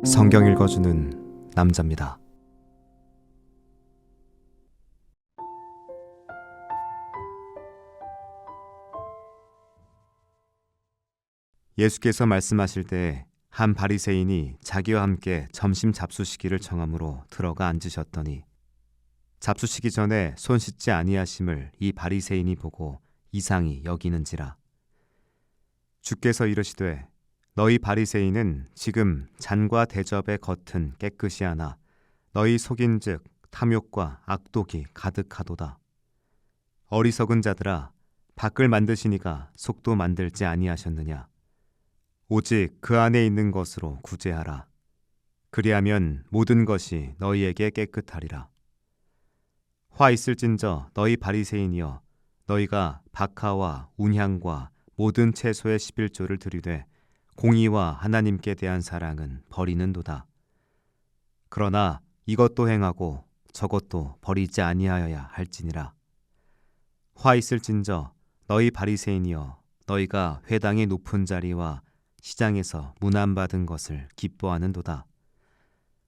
성경 읽어주는 남자입니다. 예수께서 말씀하실 때 한 바리새인이 자기와 함께 점심 잡수시기를 청함으로 들어가 앉으셨더니 잡수시기 전에 손 씻지 아니하심을 이 바리새인이 보고 이상히 여기는지라. 주께서 이르시되 너희 바리새인은 지금 잔과 대접의 겉은 깨끗이 하나 너희 속인즉 탐욕과 악독이 가득하도다. 어리석은 자들아, 밖을 만드시니가 속도 만들지 아니하셨느냐. 오직 그 안에 있는 것으로 구제하라. 그리하면 모든 것이 너희에게 깨끗하리라. 화 있을진저 너희 바리새인이여, 너희가 박하와 운향과 모든 채소의 11조를 드리되 공의와 하나님께 대한 사랑은 버리는도다. 그러나 이것도 행하고 저것도 버리지 아니하여야 할지니라. 화 있을진저 너희 바리새인이여, 너희가 회당의 높은 자리와 시장에서 문안받은 것을 기뻐하는도다.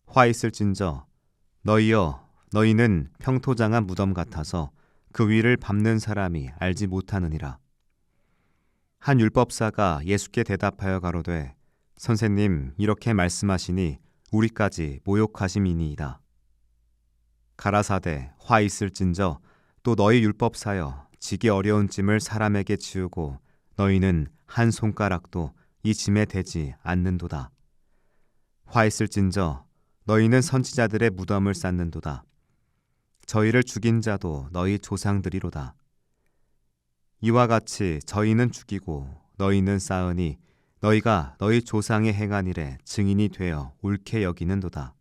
화 있을진저 너희여, 너희는 평토장한 무덤 같아서 그 위를 밟는 사람이 알지 못하느니라. 한 율법사가 예수께 대답하여 가로되 선생님, 이렇게 말씀하시니 우리까지 모욕하심이니이다. 가라사대 화 있을진저 또 너희 율법사여, 지기 어려운 짐을 사람에게 지우고 너희는 한 손가락도 이 짐에 대지 않는도다. 화 있을진저 너희는 선지자들의 무덤을 쌓는도다. 저희를 죽인 자도 너희 조상들이로다. 이와 같이 저희는 죽이고 너희는 쌓으니 너희가 너희 조상의 행한 일에 증인이 되어 옳게 여기는도다.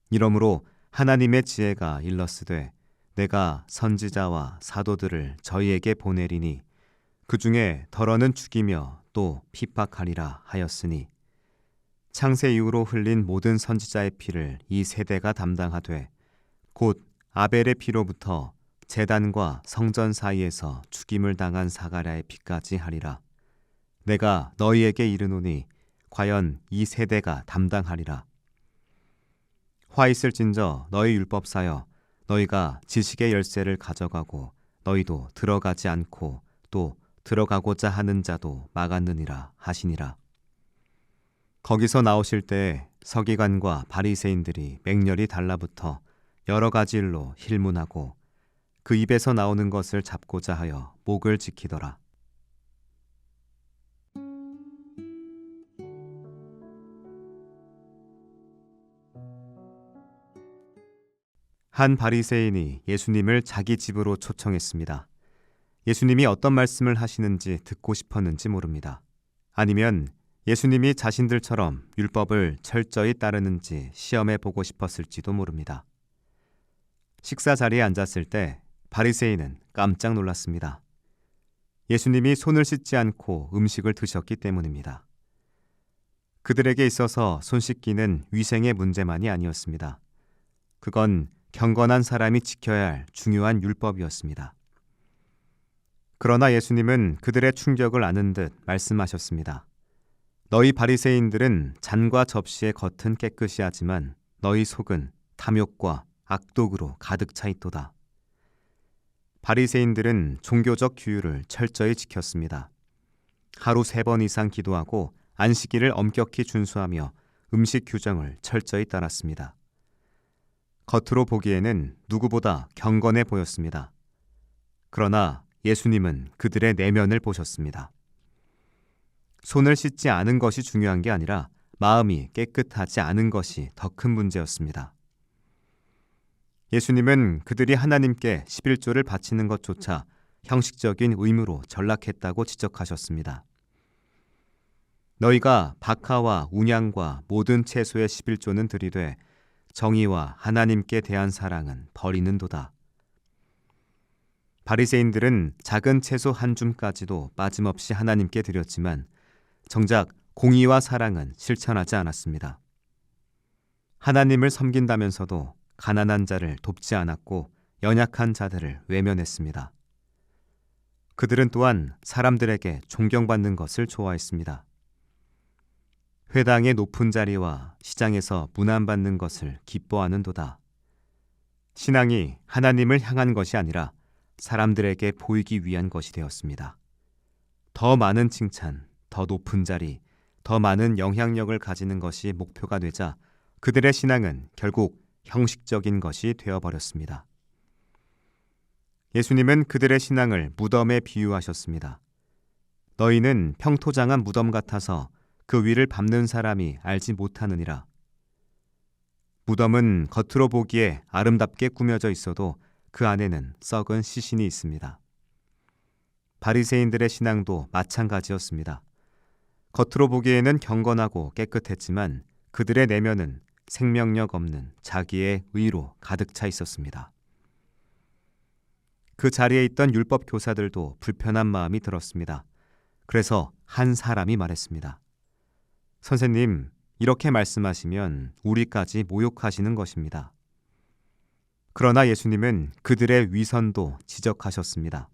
이러므로 하나님의 지혜가 일렀으되 내가 선지자와 사도들을 저희에게 보내리니 그 중에 덜어는 죽이며 또 핍박하리라 하였으니 창세 이후로 흘린 모든 선지자의 피를 이 세대가 담당하되 곧 아벨의 피로부터 제단과 성전 사이에서 죽임을 당한 사가랴의 피까지 하리라. 내가 너희에게 이르노니 과연 이 세대가 담당하리라. 화 있을진저 너희 율법사여, 너희가 지식의 열쇠를 가져가고 너희도 들어가지 않고 또 들어가고자 하는 자도 막았느니라 하시니라. 거기서 나오실 때 서기관과 바리새인들이 맹렬히 달라붙어 여러 가지 일로 힐문하고 그 입에서 나오는 것을 잡고자 하여 목을 지키더라. 한 바리새인이 예수님을 자기 집으로 초청했습니다. 예수님이 어떤 말씀을 하시는지 듣고 싶었는지 모릅니다. 아니면 예수님이 자신들처럼 율법을 철저히 따르는지 시험해 보고 싶었을지도 모릅니다. 식사 자리에 앉았을 때 바리새인은 깜짝 놀랐습니다. 예수님이 손을 씻지 않고 음식을 드셨기 때문입니다. 그들에게 있어서 손 씻기는 위생의 문제만이 아니었습니다. 그건 경건한 사람이 지켜야 할 중요한 율법이었습니다. 그러나 예수님은 그들의 충격을 아는 듯 말씀하셨습니다. 너희 바리새인들은 잔과 접시의 겉은 깨끗이 하지만 너희 속은 탐욕과 악독으로 가득 차 있도다. 바리새인들은 종교적 규율을 철저히 지켰습니다. 하루 3번 이상 기도하고 안식일을 엄격히 준수하며 음식 규정을 철저히 따랐습니다. 겉으로 보기에는 누구보다 경건해 보였습니다. 그러나 예수님은 그들의 내면을 보셨습니다. 손을 씻지 않은 것이 중요한 게 아니라 마음이 깨끗하지 않은 것이 더 큰 문제였습니다. 예수님은 그들이 하나님께 11조를 바치는 것조차 형식적인 의무로 전락했다고 지적하셨습니다. 너희가 박하와 운향과 모든 채소의 11조는 드리되 정의와 하나님께 대한 사랑은 버리는도다. 바리새인들은 작은 채소 한 줌까지도 빠짐없이 하나님께 드렸지만 정작 공의와 사랑은 실천하지 않았습니다. 하나님을 섬긴다면서도 가난한 자를 돕지 않았고 연약한 자들을 외면했습니다. 그들은 또한 사람들에게 존경받는 것을 좋아했습니다. 회당의 높은 자리와 시장에서 문안받는 것을 기뻐하는도다. 신앙이 하나님을 향한 것이 아니라 사람들에게 보이기 위한 것이 되었습니다. 더 많은 칭찬, 더 높은 자리, 더 많은 영향력을 가지는 것이 목표가 되자 그들의 신앙은 결국 형식적인 것이 되어버렸습니다. 예수님은 그들의 신앙을 무덤에 비유하셨습니다. 너희는 평토장한 무덤 같아서 그 위를 밟는 사람이 알지 못하느니라. 무덤은 겉으로 보기에 아름답게 꾸며져 있어도 그 안에는 썩은 시신이 있습니다. 바리새인들의 신앙도 마찬가지였습니다. 겉으로 보기에는 경건하고 깨끗했지만 그들의 내면은 생명력 없는 자기의 의로 가득 차 있었습니다. 그 자리에 있던 율법 교사들도 불편한 마음이 들었습니다. 그래서 한 사람이 말했습니다. 선생님, 이렇게 말씀하시면 우리까지 모욕하시는 것입니다. 그러나 예수님은 그들의 위선도 지적하셨습니다.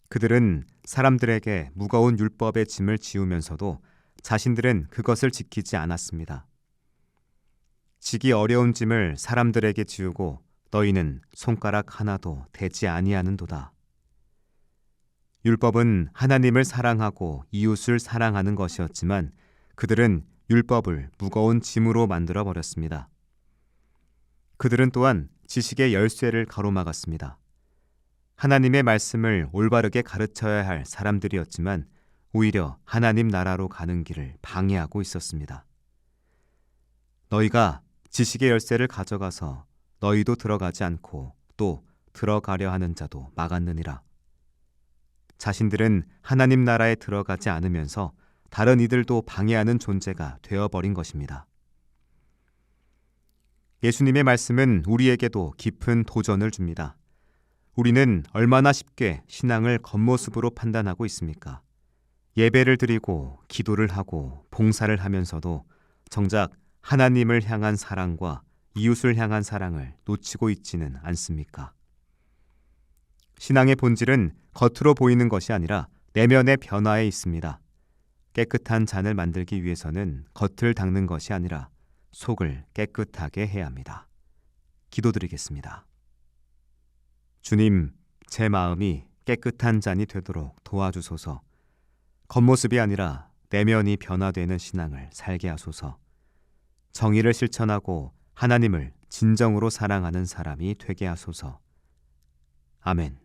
그들은 사람들에게 무거운 율법의 짐을 지우면서도 자신들은 그것을 지키지 않았습니다. 지기 어려운 짐을 사람들에게 지우고 너희는 손가락 하나도 대지 아니하는도다. 율법은 하나님을 사랑하고 이웃을 사랑하는 것이었지만 그들은 율법을 무거운 짐으로 만들어 버렸습니다. 그들은 또한 지식의 열쇠를 가로막았습니다. 하나님의 말씀을 올바르게 가르쳐야 할 사람들이었지만 오히려 하나님 나라로 가는 길을 방해하고 있었습니다. 너희가 지식의 열쇠를 가져가서 너희도 들어가지 않고 또 들어가려 하는 자도 막았느니라. 자신들은 하나님 나라에 들어가지 않으면서 다른 이들도 방해하는 존재가 되어버린 것입니다. 예수님의 말씀은 우리에게도 깊은 도전을 줍니다. 우리는 얼마나 쉽게 신앙을 겉모습으로 판단하고 있습니까? 예배를 드리고 기도를 하고 봉사를 하면서도 정작 하나님을 향한 사랑과 이웃을 향한 사랑을 놓치고 있지는 않습니까? 신앙의 본질은 겉으로 보이는 것이 아니라 내면의 변화에 있습니다. 깨끗한 잔을 만들기 위해서는 겉을 닦는 것이 아니라 속을 깨끗하게 해야 합니다. 기도드리겠습니다. 주님, 제 마음이 깨끗한 잔이 되도록 도와주소서. 겉모습이 아니라 내면이 변화되는 신앙을 살게 하소서. 정의를 실천하고 하나님을 진정으로 사랑하는 사람이 되게 하소서. 아멘.